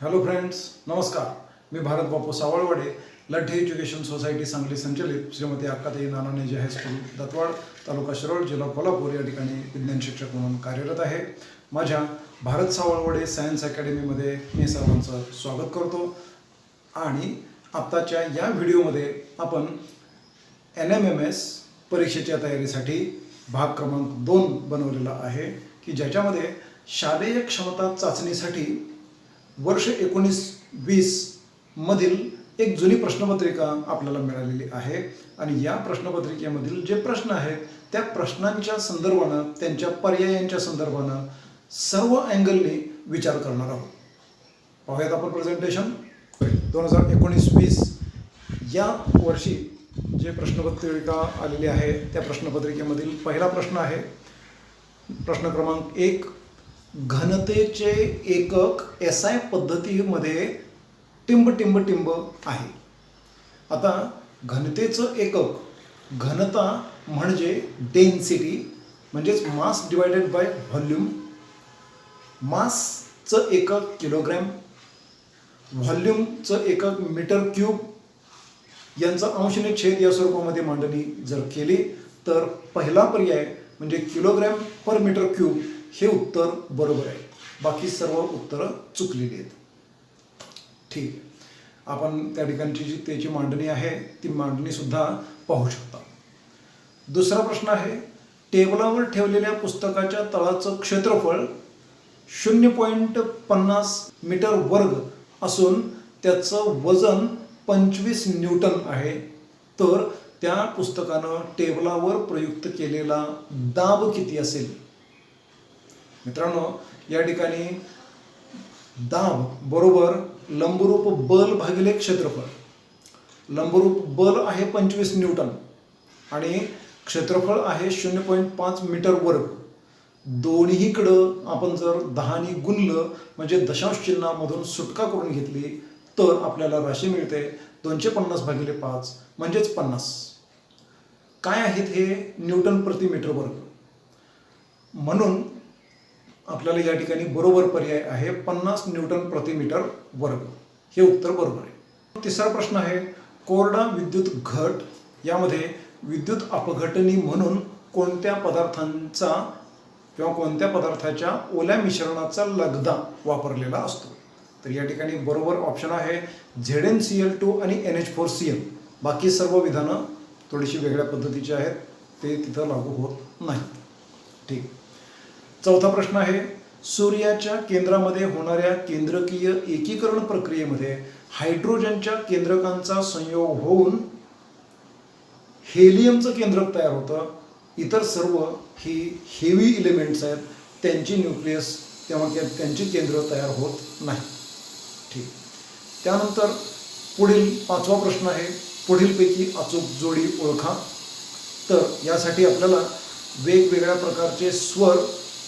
Hello friends, नमस्कार. मी भारत बापू सावळवडे, लढ्ढे education society Sangli संचलित Shrimati Akkatai नानानेजी high school Dattawad, तालुका शिरोळ, जिल्हा कोल्हापूर या ठिकाणी विज्ञान शिक्षक म्हणून कार्यरत आहे. माझ्या भारत सावळवडे सायन्स अकॅडमीमध्ये मी सर्वांचं स्वागत करतो. आणि आत्ताच्या या व्हिडिओमध्ये आपण NMMS परीक्षेच्या तयारीसाठी भाग क्रमांक 2 बनवलेला आहे, की ज्याच्यामध्ये शालेय क्षमता चाचणीसाठी वर्ष 19-20 मधील एक जुनी प्रश्नपत्रिका आपल्याला मिळालेली आहे. आणि या प्रश्नपत्रिकेमधील जे प्रश्न आहेत त्या प्रश्नांच्या संदर्भानं, त्यांच्या पर्यायांच्या संदर्भानं सर्व अँगलने विचार करणार आहोत. पाहूयात आपण प्रेझेंटेशन. 2019-20 या वर्षी जे प्रश्नपत्रिका आलेली आहे त्या प्रश्नपत्रिकेमधील पहिला प्रश्न आहे, प्रश्न क्रमांक 1. घनतेचे एकक SI पद्धतीमध्ये टिंब टिंब टिंब आहे. आता घनतेचं एकक, घनता म्हणजे डेन्सिटी, म्हणजेच मास डिवायडेड बाय व्हॉल्यूम. मासचं एकक किलोग्रॅम, व्हॉल्यूमचं एकक मीटर क्यूब. यांचा अंशने छेद या स्वरूपामध्ये मांडणी जर केली तर पहिला पर्याय म्हणजे किलोग्रॅम पर मीटर क्यूब हे उत्तर बरोबर आहे. बाकी सर्व उत्तरं चुकलेली आहेत. ठीक आहे, आपण त्या ठिकाणची जी त्याची मांडणी आहे ती मांडणीसुद्धा पाहू शकता. दुसरा प्रश्न आहे, टेबलावर ठेवलेल्या पुस्तकाच्या तळाचं क्षेत्रफळ 0.50 मीटर वर्ग असून त्याचं वजन 25 न्यूटन आहे. तर त्या पुस्तकानं टेबलावर प्रयुक्त केलेला दाब किती असेल? मित्रांनो, या ठिकाणी दाब बरोबर लंबरूप बल भागिले क्षेत्रफळ. लंबरूप बल आहे 25 न्यूटन आणि क्षेत्रफळ आहे 0.5 मीटर वर्ग. दोन्हीकडं आपण जर 10ने गुणलं म्हणजे दशांश चिन्हामधून सुटका करून घेतली तर आपल्याला राशी मिळते 250 भागिले 5 म्हणजेच 50. काय आहेत हे? न्यूटन प्रति मीटर वर्ग. म्हणून आपल्याला या ठिकाणी बरोबर पर्याय आहे 50 न्यूटन प्रति मीटर वर्ग. हे उत्तर बरोबर आहे. तिसरा प्रश्न आहे, कोरडा विद्युत घट यामध्ये विद्युत अपघटनी म्हणून कोणत्या पदार्थांचा किंवा कोणत्या पदार्थाच्या ओल्या मिश्रणाचा लगदा वापरलेला असतो? तर या ठिकाणी बरोबर ऑप्शन आहे ZnCl2 आणि NH4Cl. बाकी सर्व विधानं थोडीशी वेगळ्या पद्धतीची आहेत, ते तिथं लागू होत नाही. ठीक. चौथा प्रश्न आहे, सूर्याच्या केंद्रामध्ये होणाऱ्या केंद्रकीय एकीकरण प्रक्रियेमध्ये हायड्रोजनच्या केंद्रकांचा संयोग होऊन हेलियमचं केंद्रक तयार होतं. इतर सर्व ही हेवी इलेमेंट्स आहेत, त्यांची न्यूक्लियस तेव्हा त्यांची केंद्र तयार होत नाही. ठीक. त्यानंतर पुढील 5वा प्रश्न आहे, पुढीलपैकी अचूक जोडी ओळखा. तर यासाठी आपल्याला वेगवेगळ्या प्रकारचे स्वर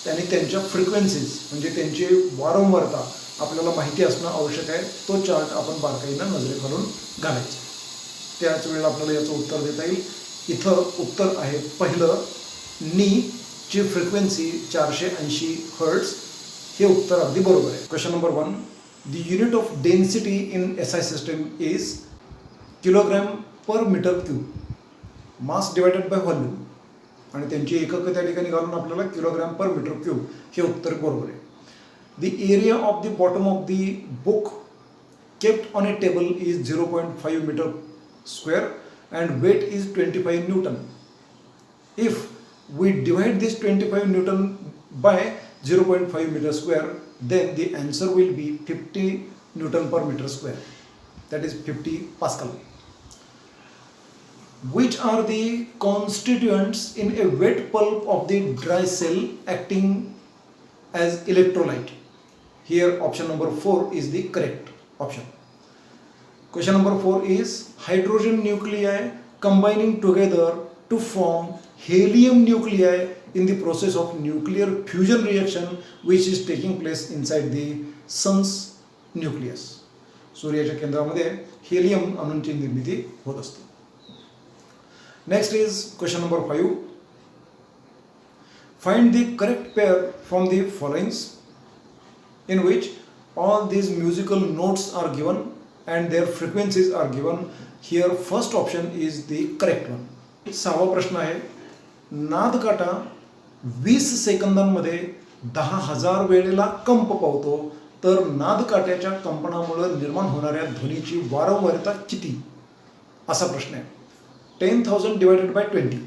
आणि त्यांच्या फ्रिक्वेन्सीज म्हणजे त्यांची वारंवारता आपल्याला माहिती असणं आवश्यक आहे. तो चार्ट आपण बारकाईनं नजरेखालून घालायचा. त्याच वेळेला आपल्याला याचं उत्तर देता येईल. इथं उत्तर आहे पहिलं, नी ची फ्रिक्वेन्सी 480 हर्ट्स. हे उत्तर अगदी बरोबर आहे. Question number 1, the unit of density in SI system is kilogram per metre cube. Mass divided by volume आणि त्यांची एकक त्या ठिकाणी घालून आपल्याला किलोग्रॅम पर मीटर क्यूब हे उत्तर बरोबर आहे. The area of the bottom of the book kept on a table is 0.5 metre square and weight is 25 newton. If we divide this 25 newton by 0.5 metre square then the answer will be 50 Newton per meter square, that is 50 Pascal. Which are the constituents in a wet pulp of the dry cell acting as electrolyte? Here option number 4 is the correct option. Question number 4 is, hydrogen nuclei combining together to form helium nuclei in the process of nuclear fusion reaction which is taking place inside the sun's nucleus. सूर्याच्या केंद्रामध्ये helium अणूंची निर्मिती होत असते. Next is question number 5. Find the correct pair from the followings in which all these musical notes are given and their frequencies are given. Here first option is the correct one. 6वा प्रश्न आहे, नादकाटा 20 सेकंदांमध्ये 10,000 वेळेला कंप पावतो, तर नादकाट्याच्या कंपनामुळे निर्माण होणाऱ्या ध्वनीची वारंवारता किती, असा प्रश्न आहे. 10,000 डिवायडेड बाय 20,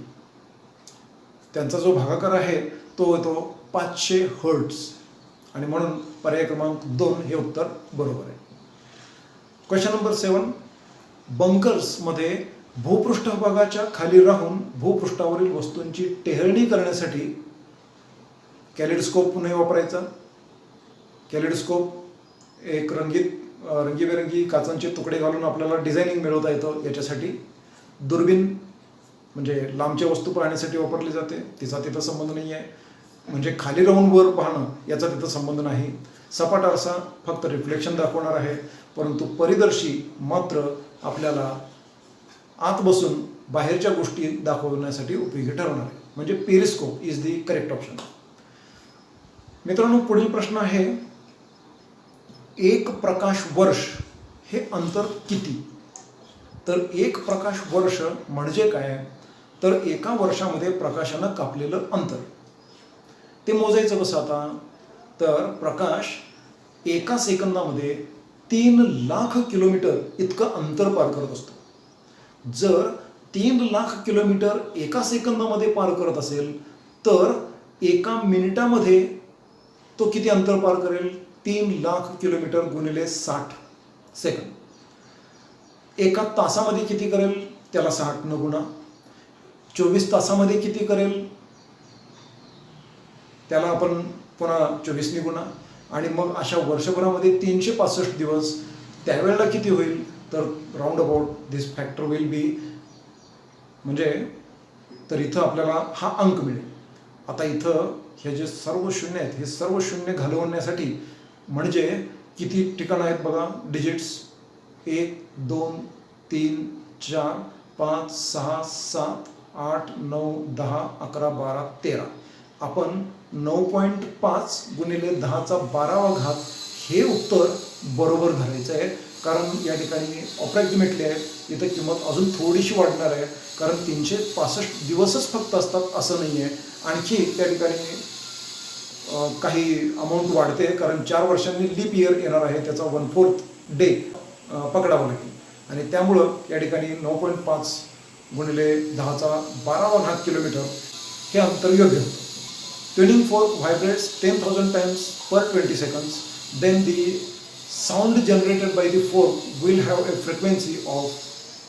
त्यांचा जो भागाकार आहे तो येतो 500 हर्ट्झ, आणि म्हणून पर्याय क्रमांक 2 हे उत्तर बरोबर आहे. क्वेश्चन नंबर 7, बंकर्समध्ये भूपृष्ठभागाच्या खाली राहून भूपृष्ठावरील वस्तूंची टेहळणी करण्यासाठी कॅलिडोस्कोप पुन्हा वापरायचा. कॅलिडोस्कोप एक रंगीबेरंगी काचांचे तुकडे घालून आपल्याला डिझायनिंग मिळवता येतं. याच्यासाठी दुर्बीण म्हणजे लांबच्या वस्तू पाहण्यासाठी वापरली जाते, तिचा तिथं संबंध नाही आहे. म्हणजे खाली राहून वर पाहणं याचा तिथं संबंध नाही. सपाट आरसा फक्त रिफ्लेक्शन दाखवणार आहे, परंतु परिदर्शी मात्र आपल्याला आत बसून बाहेरच्या गोष्टी दाखवण्यासाठी उपयोगी ठरवणार आहे. म्हणजे periscope is the correct option. मित्रांनो, पुढील प्रश्न आहे, एक प्रकाश वर्ष हे अंतर किती? तर एक प्रकाश वर्ष म्हणजे काय, तर एका वर्षामध्ये प्रकाशानं कापलेलं अंतर. ते मोजायचं कसं आता, तर प्रकाश एका सेकंदामध्ये 3,00,000 किलोमीटर इतकं अंतर पार करत असतो. जर 3,00,000 किलोमीटर एका सेकंदामध्ये पार करत असेल, तर एका मिनिटामध्ये तो किती अंतर पार करेल? 3,00,000 किलोमीटर गुणिले 60 सेकंद. एका तासामध्ये किती करेल? त्याला 60 न गुणा. 24 तासामध्ये किती करेल? त्याला आपण पुन्हा 24 ने गुणा. आणि मग अशा वर्षभरामध्ये 365 दिवस, त्यावेळेला किती होईल? तर round about this factor will be, म्हणजे तर इथं आपल्याला हा अंक मिळेल. आता इथं हे जे सर्व शून्य आहेत, हे सर्व शून्य घालवण्यासाठी म्हणजे किती ठिकाणं आहेत बघा, डिजिट्स 1 2 3 4 5 6 7 8 9 10 11 12 13. आपण 9.5 गुणिले 10⁻12 हे उत्तर बरोबर धरायचं आहे. कारण या ठिकाणी अप्रॉक्सिमेटली आहे, इथं किंमत अजून थोडीशी वाढणार आहे, कारण 365 दिवसच फक्त असतात असं नाही आहे. आणखी त्या ठिकाणी काही अमाऊंट वाढते, कारण 4 वर्षांनी लीप इयर येणार आहे, त्याचा 1/4 डे पकडावं लागेल. आणि त्यामुळं या ठिकाणी 9.5 गुणिले 10⁻12 किलोमीटर हे अंतर योग्य होतं. Tuning fork vibrates 10,000 times per 20 seconds. Then the sound generated by the fork will have a frequency of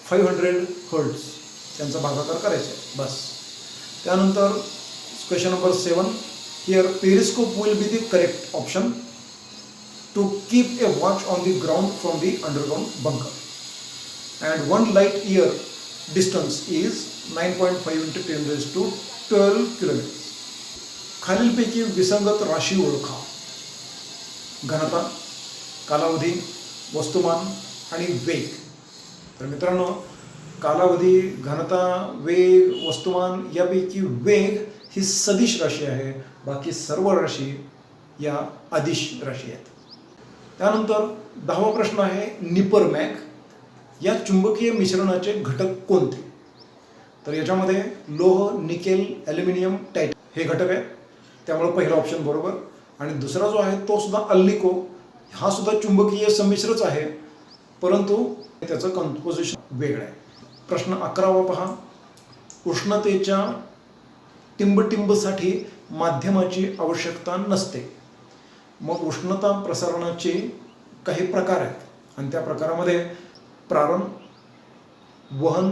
500 Hz. त्यांचा भागाकार करायचा आहे बस. त्यानंतर question number 7, here periscope will be the correct option to keep a watch on the ground from the underground bunker, and 1 light year distance is 9.5 into 10⁻12 kilometers. खालीलपैकी विसंगत राशी ओळखा. घनता, कालावधी, वस्तुमान आणि वेग. तर मित्रांनो, कालावधी, घनता, वेग, वस्तुमान यापैकी वेग ही सदिश राशी आहे, बाकी सर्व राशी या अदिश राशी आहेत. त्यानंतर 10वा प्रश्न आहे, निपरमॅग या चुंबकीय मिश्रणाचे घटक कोणते? तर याच्यामध्ये लोह, निकेल, ॲल्युमिनियम, टायटॅनियम हे घटक आहेत, त्यामुळे पहिला ऑप्शन बरोबर. आणि दुसरा जो आहे तो सुद्धा अल्लिको, हा सुद्धा चुंबकीय संमिश्रच आहे, परंतु त्याचं कंपोजिशन वेगळं आहे. प्रश्न 11वा पहा, उष्णतेच्या टिंबटिंबसाठी माध्यमाची आवश्यकता नसते. मग उष्णता प्रसारणाचे काही प्रकार आहेत आणि त्या प्रकारामध्ये प्रारण, वहन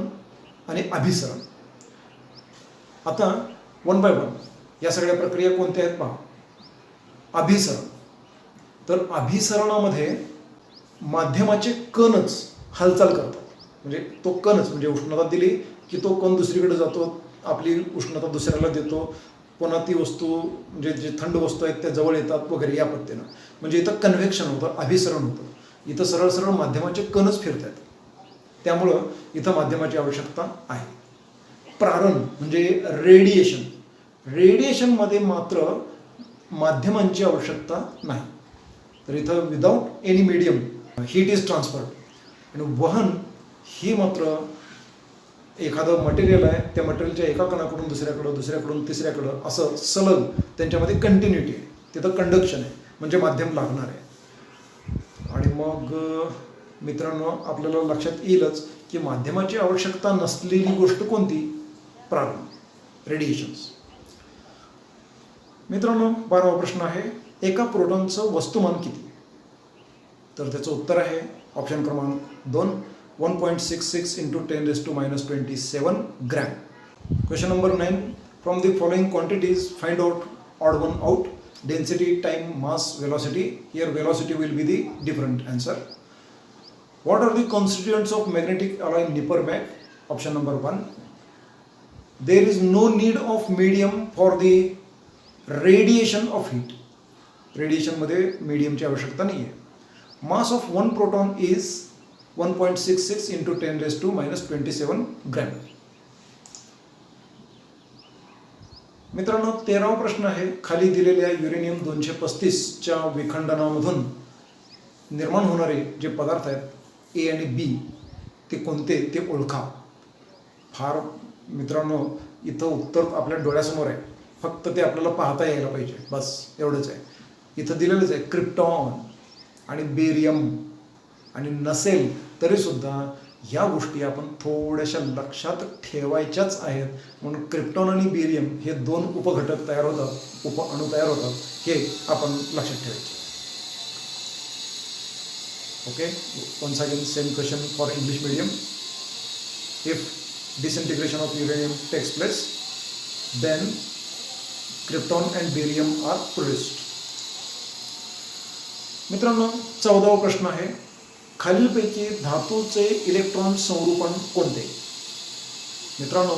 आणि अभिसरण. आता 1 by 1 या सगळ्या प्रक्रिया कोणत्या आहेत पहा. अभिसरण, तर अभिसरणामध्ये माध्यमाचे कणच हालचाल करतात. म्हणजे तो कणच म्हणजे उष्णता दिली की तो कण दुसरीकडे जातो, आपली उष्णता दुसऱ्याला देतो, पुन्हा ती वस्तू म्हणजे जे थंड वस्तू आहेत त्या जवळ येतात वगैरे या पद्धतीनं. म्हणजे इथं कन्व्हेक्शन होतं, अभिसरण होतं. इथं सरळ सरळ माध्यमाचे कणच फिरतात, त्यामुळं इथं माध्यमाची आवश्यकता आहे. प्रारण म्हणजे रेडिएशन, रेडिएशनमध्ये मात्र माध्यमांची आवश्यकता नाही. तर इथं without any medium heat is transferred आणि वहन ही मात्र एखादं मटेरियल आहे त्या मटेरियलच्या एका कणाकडून दुसऱ्याकडं दुसऱ्याकडून तिसऱ्याकडं असं सलग त्यांच्यामध्ये कंटिन्युटी आहे, तिथं कंडक्शन आहे म्हणजे माध्यम लागणार आहे. आणि मग मित्रांनो आपल्याला लक्षात येईलच की माध्यमाची आवश्यकता नसलेली गोष्ट कोणती? प्रारण, रेडिएशन्स. मित्रांनो 12वा प्रश्न आहे, एका प्रोटॉनचं वस्तुमान किती? तर त्याचं उत्तर आहे ऑप्शन क्रमांक 2 1.66 into 10⁻27 gram. Question number 9. From the following quantities, find out odd one out. Density, time, mass, velocity. Here velocity will be the different answer. What are the constituents of magnetic alloy Nipper bag? Option number 1. There is no need of medium for the radiation of heat. Radiation मध्ये medium ची आवश्यकता नाही आहे. Mass of one proton is 1.66 into 10⁻27 gram. मित्रांनो 13वा प्रश्न आहे, खाली दिलेल्या युरेनियम 235 च्या विखंडनामधून निर्माण होणारे जे पदार्थ आहेत ए आणि बी ते कोणते ते ओळखा. फार मित्रांनो इथं उत्तर आपल्या डोळ्यासमोर आहे, फक्त ते आपल्याला पाहता यायला पाहिजे, बस एवढंच आहे. इथं दिलेलंच आहे क्रिप्टॉन आणि बेरियम. आणि नसेल तरीसुद्धा ह्या गोष्टी आपण थोड्याशा लक्षात ठेवायच्याच आहेत. म्हणून क्रिप्टॉन आणि बेरियम हे 2 उपघटक तयार होतात, उपअणू तयार होतात, हे आपण लक्षात ठेवायचे. Okay, once again same question for English medium. If disintegration of uranium takes place, then krypton and barium are produced. मित्रांनो 14वा प्रश्न आहे, खालीलपैकी धातूचे इलेक्ट्रॉन संरूपण कोणते? मित्रांनो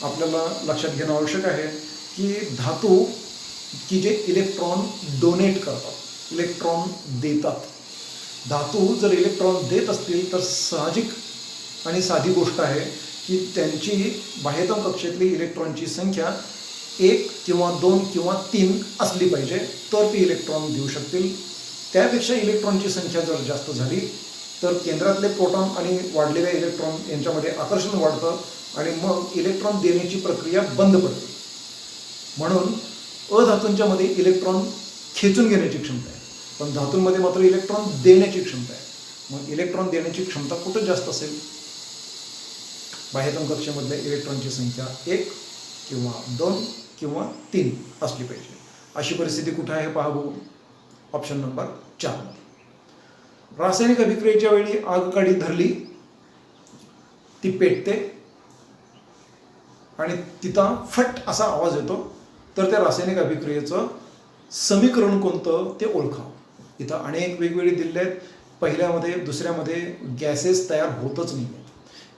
आपल्याला लक्षात घेणं आवश्यक आहे की धातू की जे इलेक्ट्रॉन डोनेट करतात, इलेक्ट्रॉन देतात, धातू जर इलेक्ट्रॉन देत असतील तर साहजिक आणि साधी गोष्ट आहे की त्यांची बाह्यतम कक्षेतली इलेक्ट्रॉनची संख्या 1 किंवा 2 किंवा 3 असली पाहिजे तर ती इलेक्ट्रॉन देऊ शकतील. त्यापेक्षा इलेक्ट्रॉनची संख्या जर जास्त झाली तर केंद्रातले प्रोटॉन आणि वाढलेल्या इलेक्ट्रॉन यांच्यामध्ये आकर्षण वाढतं आणि मग इलेक्ट्रॉन देण्याची प्रक्रिया बंद पडते. म्हणून अधातूंच्या मध्ये इलेक्ट्रॉन खेचून घेण्याची क्षमता आहे, पण धातूंमध्ये मात्र इलेक्ट्रॉन देण्याची क्षमता आहे. मग इलेक्ट्रॉन देण्याची क्षमता कुठं जास्त असेल? बाह्यतम कक्षेमधल्या इलेक्ट्रॉनची संख्या 1 किंवा 2 किंवा 3 असली पाहिजे. अशी परिस्थिती कुठे आहे पहा बघू. Option number 4. रासायनिक अभिक्रियेच्या वेळी आग काडी धरली, ती पेटते आणि तिथं फट असा आवाज येतो, तर त्या रासायनिक अभिक्रियेचं समीकरण कोणतं ते ओळखा. इथं अनेक वेगवेगळे दिले आहेत. पहिल्यामध्ये दुसऱ्यामध्ये गॅसेस तयार होतच नाही,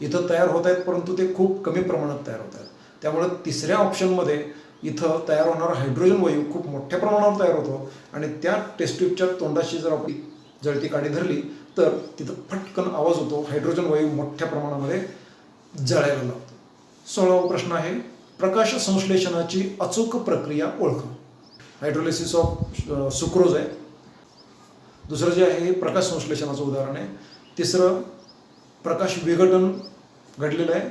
इथं तयार होत आहेत परंतु ते खूप कमी प्रमाणात तयार होत आहेत. त्यामुळं तिसऱ्या ऑप्शनमध्ये इथं तयार होणारा हायड्रोजन वायू खूप मोठ्या प्रमाणावर तयार होतो आणि त्या टेस्ट ट्यूबच्या तोंडाशी जर आपण जळती काडी धरली तर तिथं फटकन आवाज होतो, हायड्रोजन वायू मोठ्या प्रमाणामध्ये जळायला लागतो. 16वा प्रश्न आहे, प्रकाश संश्लेषणाची अचूक प्रक्रिया ओळखा. हायड्रोलिसिस ऑफ सुक्रोज आहे. दुसरं जे आहे हे प्रकाश संश्लेषणाचं उदाहरण आहे. तिसरं प्रकाश विघटन घडलेलं आहे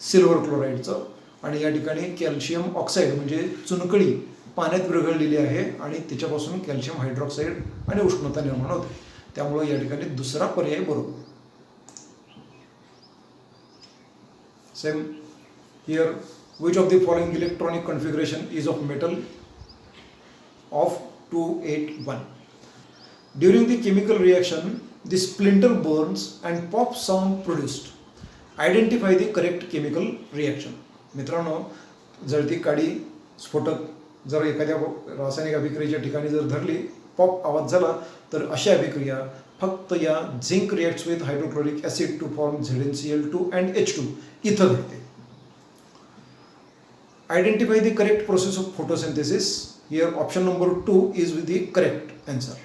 सिल्वर क्लोराईडचं आणि या ठिकाणी कॅल्शियम ऑक्साईड म्हणजे चुनकळी पाण्यात विरघळलेली आहे आणि त्याच्यापासून कॅल्शियम हायड्रॉक्साईड आणि उष्णता निर्माण होते. त्यामुळे या ठिकाणी दुसरा पर्याय बरोबर. Same here, which of the following electronic configuration is of metal of 281? During the chemical reaction, the splinter burns and pop sound produced. Identify the correct chemical reaction. मित्रांनो जळती काडी स्फोटक जर एखाद्या रासायनिक अभिक्रियेच्या ठिकाणी जर धरली, पॉप आवाज झाला, तर अशा अभिक्रिया फक्त या zinc reacts with hydrochloric acid to form ZnCl2 and H2 इथं घडते. Identify the correct process of photosynthesis. Here option number 2 is with the correct answer.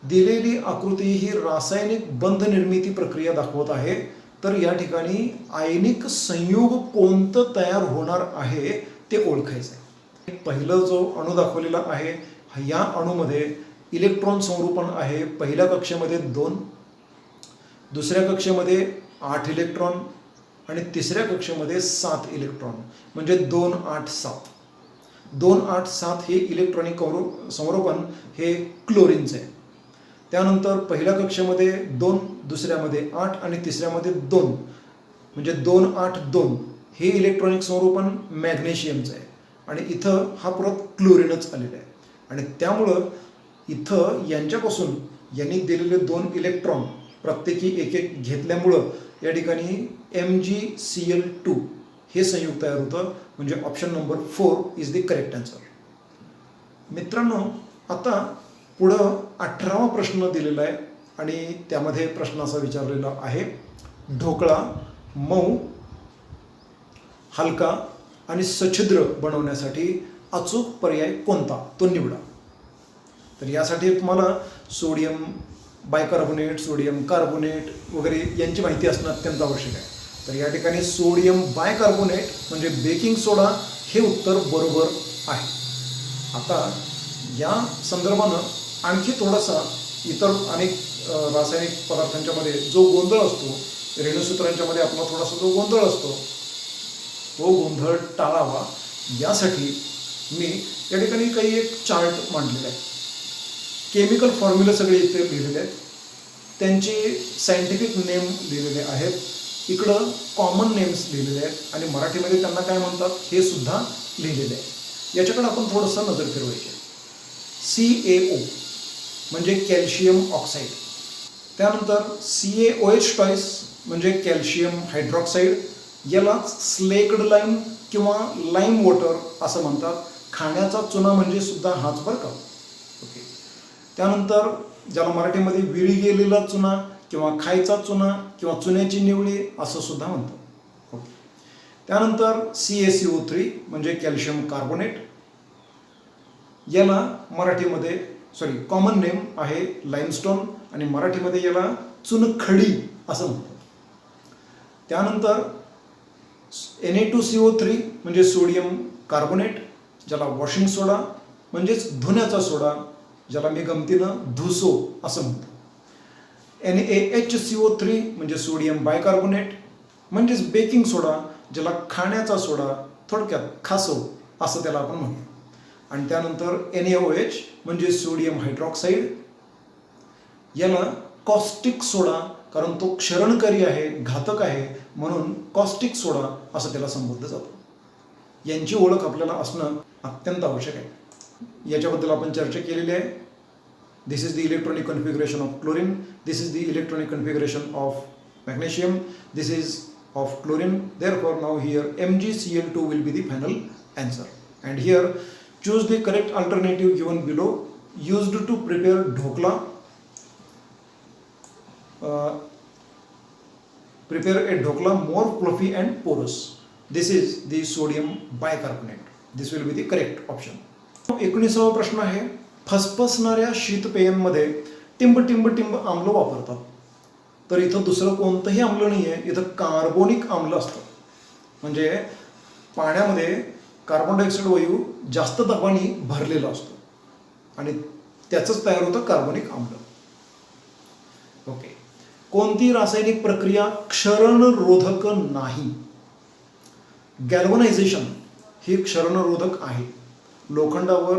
दिलेली आकृती ही रासायनिक बंध निर्मिती प्रक्रिया दाखवत आहे, तर या ठिकाणी आयनिक संयुग कोणतं तयार होणार आहे ते ओळखायचं आहे. पहिलं जो अणू दाखवलेला आहे या अणूमध्ये इलेक्ट्रॉन संरूपण आहे पहिल्या कक्षेमध्ये 2, दुसऱ्या कक्षेमध्ये 8 इलेक्ट्रॉन आणि तिसऱ्या कक्षेमध्ये 7 इलेक्ट्रॉन, म्हणजे 2, 8, 7. 2, 8, 7 हे इलेक्ट्रॉनिक संरोपण हे क्लोरीनचं आहे. त्यानंतर पहिल्या कक्षेमध्ये 2, दुसऱ्यामध्ये 8 आणि तिसऱ्यामध्ये 2, म्हणजे 2, 8, 2 हे इलेक्ट्रॉनिक संरोपण मॅग्नेशियमचं आहे. आणि इथं हा परत क्लोरीनच आलेला आहे. आणि त्यामुळं इथं यांच्यापासून यांनी दिलेले 2 इलेक्ट्रॉन प्रत्येकी एक एक घेतल्यामुळं या ठिकाणी MgCl2 हे संयुग तयार होतं. म्हणजे option number 4 is the correct answer. मित्रांनो, आता पुढं 18वा प्रश्न दिलेला आहे आणि त्यामध्ये प्रश्न असा विचारलेला आहे, ढोकळा मऊ, हलका आणि सच्छिद्र बनवण्यासाठी अचूक पर्याय कोणता, तो निवडा. तर यासाठी तुम्हाला सोडियम बायकार्बोनेट, सोडियम कार्बोनेट वगैरे यांची माहिती असणं अत्यंत आवश्यक आहे. तर या ठिकाणी सोडियम बायकार्बोनेट म्हणजे बेकिंग सोडा हे उत्तर बरोबर आहे. आता या संदर्भानं आणखी थोडासा इतर अनेक रासायनिक पदार्थांच्यामध्ये जो गोंधळ असतो, रेणुसूत्रांच्यामध्ये आपला थोडासा जो गोंधळ असतो, तो गोंधळ टाळावा यासाठी मी या ठिकाणी काही एक चार्ट मांडलेला आहे. केमिकल फॉर्म्युले सगळे इथे लिहिलेले आहेत, त्यांचे सायंटिफिक नेम लिहिलेले आहेत, इकडं कॉमन नेम्स लिहिलेले आहेत आणि मराठीमध्ये त्यांना काय म्हणतात हे सुद्धा लिहिलेले आहे. याच्याकडे आपण थोडंसं नजर फिरवायची. CaO म्हणजे कॅल्शियम ऑक्साईड, त्यानंतर CaOH म्हणजे कॅल्शियम हायड्रॉक्साईड, याला स्लेक्ड लाईम किंवा लाईम वॉटर असं म्हणतात. खाण्याचा चुना म्हणजे सुद्धा हाच बरं का. ओके. त्यानंतर ज्याला मराठीमध्ये विळी गेलेला चुना किंवा खायचा चुना किंवा चुन्याची निवळी असं सुद्धा म्हणतात. ओके. त्यानंतर CaCO3 म्हणजे कॅल्शियम कार्बोनेट, याला मराठीमध्ये कॉमन नेम आहे लाईमस्टोन आणि मराठीमध्ये याला चुनखडी असं म्हणतात. त्यानंतर Na2CO3 म्हणजे सोडियम कार्बोनेट, ज्याला वॉशिंग सोडा म्हणजेच धुण्याचा सोडा, ज्याला मी गमतीनं धुसो असं म्हणतो. NaHCO3 म्हणजे सोडियम बायकार्बोनेट म्हणजेच बेकिंग सोडा, ज्याला खाण्याचा सोडा, थोडक्यात खासो असं त्याला आपण म्हणूया. आणि त्यानंतर NaOH म्हणजे सोडियम हायड्रॉक्साईड, याला कॉस्टिक सोडा, कारण तो क्षरणकारी आहे, घातक आहे, म्हणून कॉस्टिक सोडा असं त्याला संबोधलं जातं. यांची ओळख आपल्याला असणं अत्यंत आवश्यक आहे. याच्याबद्दल आपण चर्चा केलेली आहे. This is the electronic configuration of chlorine, this is the electronic configuration of magnesium, this is of chlorine. Therefore now here MgCl2 will be the final answer. And here choose the correct alternative given below. Used to prepare dhokla, prepare a dhokla more fluffy and porous. This is the sodium bicarbonate. This will be the correct option. 19वा प्रश्न आहे, फसफसणाऱ्या शीतपेयांमध्ये टिंब टिंब टिंब आम्ल वापरतात. तर इथं दुसरं कोणतंही आम्ल नाही आहे, इथं कार्बोनिक आम्ल असतं. म्हणजे पाण्यामध्ये कार्बन डायऑक्साईड वायू जास्त दाबाने भरलेला असतो आणि त्याचंच तयार होतं कार्बोनिक आम्ल. ओके. कोणती रासायनिक प्रक्रिया क्षरणरोधक नाही? गॅल्वनायझेशन ही क्षरणरोधक आहे. लोखंडावर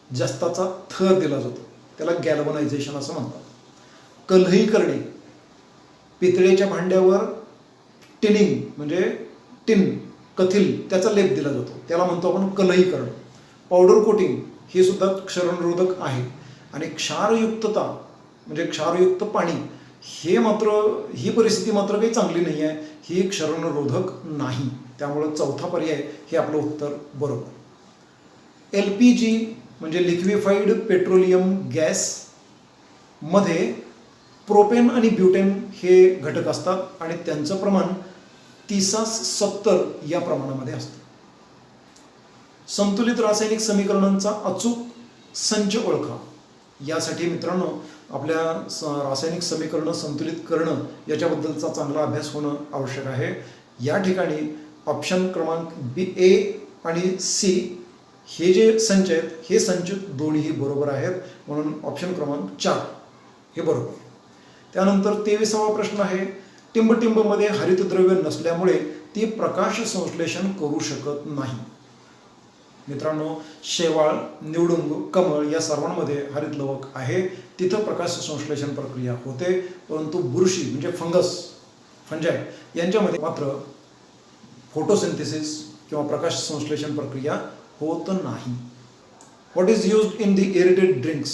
जस्ताचा थर दिला जातो, त्याला गॅल्वनायझेशन असं म्हणतात. कलही करणे, पितळेच्या भांड्यावर टिनिंग म्हणजे टिन कथिल त्याचा लेप दिला जातो, त्याला म्हणतो आपण कलहीकरण. पावडर कोटिंग हे सुद्धा क्षरणरोधक आहे. आणि क्षारयुक्तता म्हणजे क्षारयुक्त पाणी हे मात्र, ही परिस्थिती मात्र काही चांगली नाही आहे, ही क्षरणरोधक नाही. त्यामुळं चौथा पर्याय हे आपलं उत्तर बरोबर. LPG म्हणजे लिक्विफाईड पेट्रोलियम गॅस मध्ये प्रोपेन आणि ब्युटेन हे घटक असतात आणि त्यांचं प्रमाण 30-70 या प्रमाणामध्ये असतं. संतुलित रासायनिक समीकरणांचा अचूक संच ओळखा. यासाठी मित्रांनो आपल्या रासायनिक समीकरणं संतुलित करणं याच्याबद्दलचा चांगला अभ्यास होणं आवश्यक आहे. या ठिकाणी ऑप्शन क्रमांक A आणि C हे जे संच आहेत हे संच दोन्हीही बरोबर आहेत, म्हणून ऑप्शन क्रमांक 4 हे बरोबर. त्यानंतर 23वा प्रश्न आहे, टिंबटिंबमध्ये हरितद्रव्य नसल्यामुळे ती प्रकाश संश्लेषण करू शकत नाही. मित्रांनो, शेवाळ, निवडुंग, कमळ या सर्वांमध्ये हरितलवक आहे, तिथं प्रकाश संश्लेषण प्रक्रिया होते. परंतु बुरशी म्हणजे फंजाय यांच्यामध्ये मात्र फोटोसिंथेसिस किंवा प्रकाश संश्लेषण प्रक्रिया होत नाही. What is used in the aerated drinks?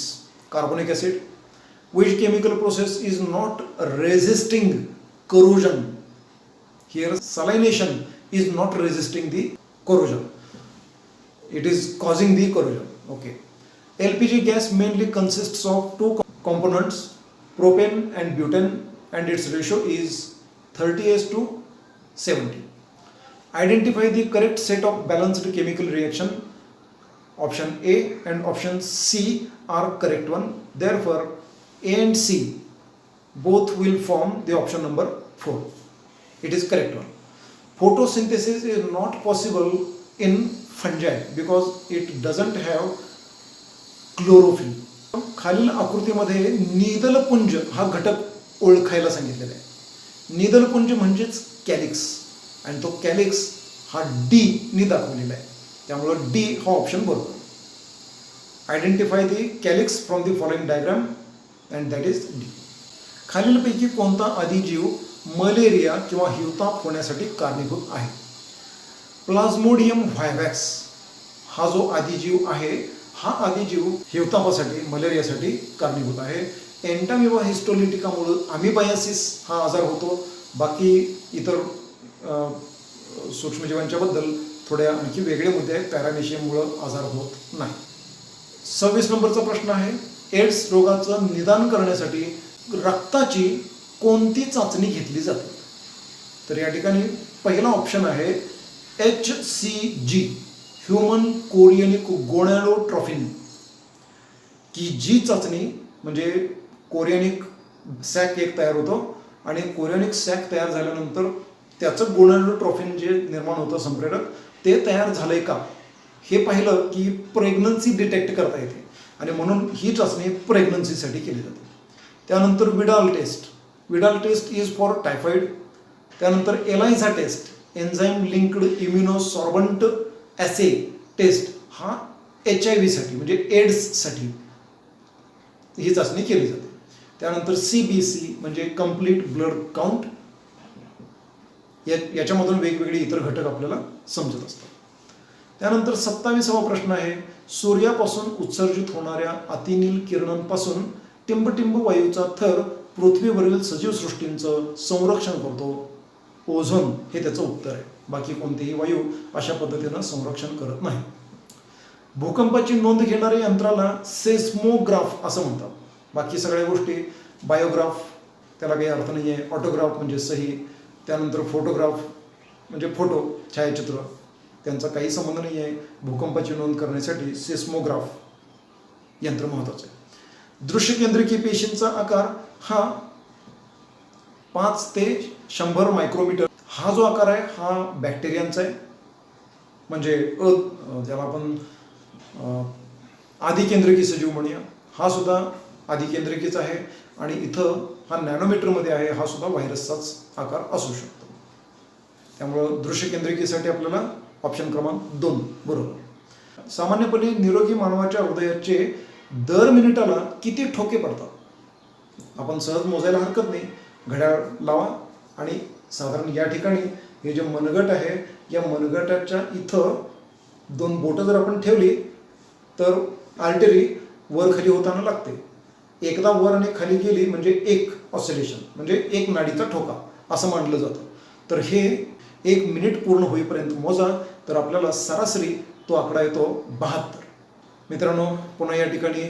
Carbonic acid. Which chemical process is not resisting corrosion? Here salination is not resisting the corrosion, it is causing the corrosion. Okay. LPG gas mainly consists of two components, propane and butane, and its ratio is 30:70. Identify the correct set of balanced chemical reaction. Option A and option C are correct one. Therefore, A and C both will form the option number 4. It is correct one. Photosynthesis is not possible in fungi because it doesn't have chlorophyll. खालील आकृतीमध्ये निदलपुंज हा घटक ओळखायला सांगितलेला आहे. निदलपुंज म्हणजेच calyx, आणि तो कॅलिक्स हा डी नी दाखवलेला आहे, त्यामुळे डी हा ऑप्शन बरोबर. Identify the calyx from the following diagram and that is D. खालीलपैकी कोणता आदिजीव मलेरिया किंवा हिवताप होण्यासाठी कारणीभूत आहे? प्लाझ्मोडियम व्हायवॅक्स हा जो आदिजीव आहे, हा आदिजीव हिवतापासाठी, मलेरियासाठी कारणीभूत आहे. एंटामिबा हिस्टोलिटिकामुळे अमिबायासिस हा आजार होतो. बाकी इतर सूक्ष्मजीवांच्याबद्दल थोड्या आणखी वेगळे मुद्दे आहेत. पॅरामेशियममुळे आजार होत नाही. 26 नंबरचा प्रश्न आहे, एड्स रोगाचं निदान करण्यासाठी रक्ताची कोणती चाचणी घेतली जाते? तर या ठिकाणी पहिला ऑप्शन आहे HCG, ह्युमन कोरियनिक गोनॅडोट्रॉफिन, की जी चाचणी म्हणजे कोरियनिक सॅक एक तयार होतो, आणि कोरियनिक सॅक तयार झाल्यानंतर त्याचं गोनॅडोट्रॉफिन जे निर्माण होतं संप्रेरक, ते तयार झालंय का हे पाहिलं की प्रेग्नन्सी डिटेक्ट करता येते, आणि म्हणून ही चाचणी प्रेग्नन्सीसाठी केली जाते. त्यानंतर Widal test, Widal test is for typhoid. त्यानंतर ELISA test, enzyme linked immunosorbent assay test, हा HIV साठी म्हणजे एड्ससाठी ही चाचणी केली जाते. त्यानंतर CBC म्हणजे कम्प्लीट ब्लड काउंट. याच्यामधून वेगवेगळे इतर घटक आपल्याला समजत असतात. त्यानंतर 27वा प्रश्न आहे, सूर्यापासून उत्सर्जित होणाऱ्या अतिनील किरणांपासून टिंबटिंब वायूचा थर पृथ्वीवरील सजीव सृष्टींचं संरक्षण करतो. ओझोन हे त्याचं उत्तर आहे. बाकी कोणतेही वायू अशा पद्धतीनं संरक्षण करत नाही. भूकंपाची नोंद घेणाऱ्या यंत्राला सेस्मोग्राफ असं म्हणतात. बाकी सगळ्या गोष्टी बायोग्राफ, त्याला काही अर्थ नाही आहे. ऑटोग्राफ म्हणजे सही. त्यानंतर फोटोग्राफ म्हणजे फोटो, छायाचित्र, त्यांचा काही संबंध नाही आहे. भूकंपाची नोंद करण्यासाठी सेस्मोग्राफ यंत्र महत्त्वाचं आहे. दृश्यकेंद्रिकी पेशींचा आकार हा 5 ते 100 मायक्रोमीटर. हा जो आकार आहे हा बॅक्टेरियांचा आहे, म्हणजे ज्याला आपण आदिकेंद्रिकी सजीव म्हणूया, हा सुद्धा आदिकेंद्रिकीचा आहे. आणि इथं हा नॅनोमीटरमध्ये आहे, हा सुद्धा व्हायरसचाच आकार असू शकतो. त्यामुळं दृश्यकेंद्रिकीसाठी आपल्याला ऑप्शन क्रमांक 2 बरोबर. सामान्यपणे निरोगी मानवाच्या हृदयाचे दर मिनिटाला किती ठोके पडतात? आपण सहज मोजायला हरकत नाही. घड्याळ लावा आणि साधारण या ठिकाणी हे जे मनगट आहे, या मनगटाच्या इथं 2 बोटं जर आपण ठेवली तर आर्टरी वर खाली होताना लागते. एकदा वर आणि खाली गेली म्हणजे एक ऑसिलेशन, म्हणजे एक नाडीचा ठोका असं मानलं जातं. तर हे 1 मिनिट पूर्ण होईपर्यंत मोजा, तर आपल्याला सरासरी तो आकडा येतो 72. मित्रांनो, पुन्हा या ठिकाणी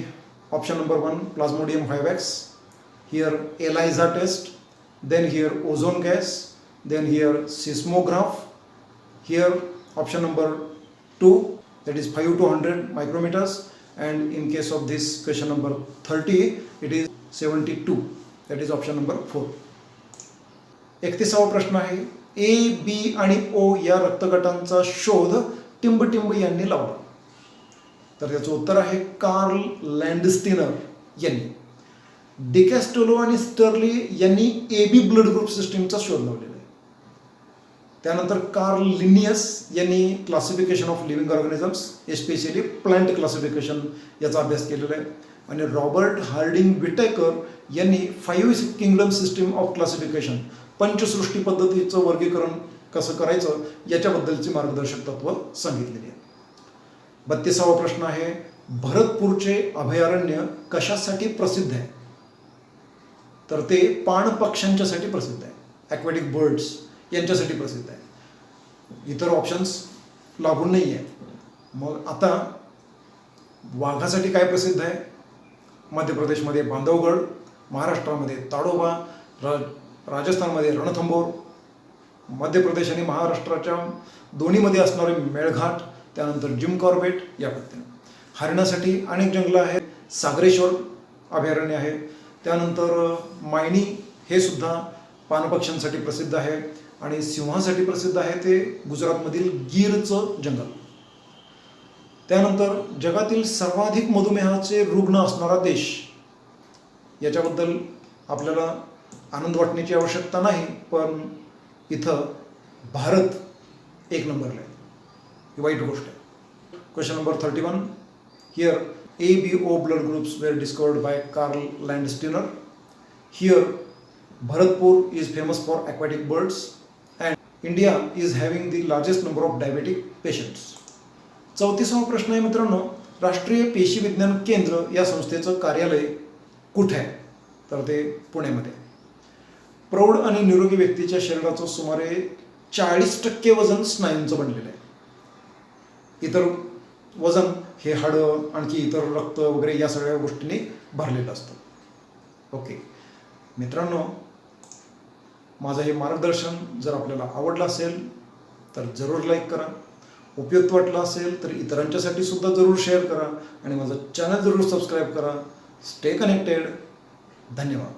option number 1 plasmodium vivax, here ELISA test, then here ozone gas, then here seismograph, here option number 2 that is 5 to 100 micrometers, and in case of this question number 30 it is 72, that is option number 4. 31वा प्रश्न आहे, A, B आणि O या रक्तगटांचा शोध टिंबटिंब यांनी लावला. तर त्याचं उत्तर आहे कार्ल लँडस्टीनर यांनी. डिकॅस्टोलो आणि स्टर्ली यांनी AB ब्लड ग्रुप सिस्टीमचा शोध लावलेला आहे. त्यानंतर कार्ल लिनियस यांनी classification of living organisms especially plant classification याचा अभ्यास केलेला आहे. आणि रॉबर्ट हार्डिंग विटेकर यांनी 5 किंगडम सिस्टीम ऑफ क्लासिफिकेशन पंचसृष्टी पद्धतीचं वर्गीकरण कसं करायचं याच्याबद्दलची मार्गदर्शक तत्व सांगितलेली आहे. 32वा प्रश्न आहे, भरतपूरचे अभयारण्य कशासाठी प्रसिद्ध आहे? तर ते पाणपक्ष्यांच्यासाठी प्रसिद्ध आहे, ॲक्वॅटिक बर्ड्स यांच्यासाठी प्रसिद्ध आहे. इतर ऑप्शन्स लागून नाही आहे. मग आता वाघासाठी काय प्रसिद्ध आहे? मध्य प्रदेशमध्ये बांधवगड, महाराष्ट्रामध्ये ताडोबा, राजस्थानमध्ये रणथंबोर, मध्य प्रदेश आणि महाराष्ट्राच्या दोन्हीमध्ये असणारे मेळघाट, त्यानंतर जिम कॉर्बेट या पद्धतीने. हरिणासाठी अनेक जंगलं आहेत, सागरेश्वर अभयारण्य आहे. त्यानंतर मायनी हे सुद्धा पाणपक्ष्यांसाठी प्रसिद्ध आहे. आणि सिंहासाठी प्रसिद्ध आहे ते गुजरातमधील गीरचं जंगल. त्यानंतर जगातील सर्वाधिक मधुमेहाचे रुग्ण असणारा देश, याच्याबद्दल आपल्याला आनंद वाटण्याची आवश्यकता नाही, पण इथं भारत 1 नंबरला आहे. ही वाईट गोष्ट आहे. Question number 31. Here ABO blood groups were discovered by Carl Landsteiner. Here Bharatpur is famous for aquatic birds and India is having the largest number of diabetic patients. 34वा प्रश्न आहे मित्रांनो, राष्ट्रीय पेशी विज्ञान केंद्र या संस्थेचं कार्यालय कुठे आहे? तर ते पुण्यामध्ये. प्रौढ आणि निरोगी व्यक्तीच्या शरीराचं सुमारे 40% वजन स्नायूंचं बनलेलं आहे. इतर वजन हे हाडं, आणखी इतर रक्त वगैरे या सगळ्या गोष्टींनी भरलेलं असतं. ओके मित्रांनो, माझं हे मार्गदर्शन जर आपल्याला आवडलं असेल तर जरूर लाईक करा. उपयुक्त वाटलं असेल तर इतरांच्यासाठी सुद्धा जरूर शेअर करा आणि माझं चॅनल जरूर सबस्क्राईब करा. Stay connected. धन्यवाद.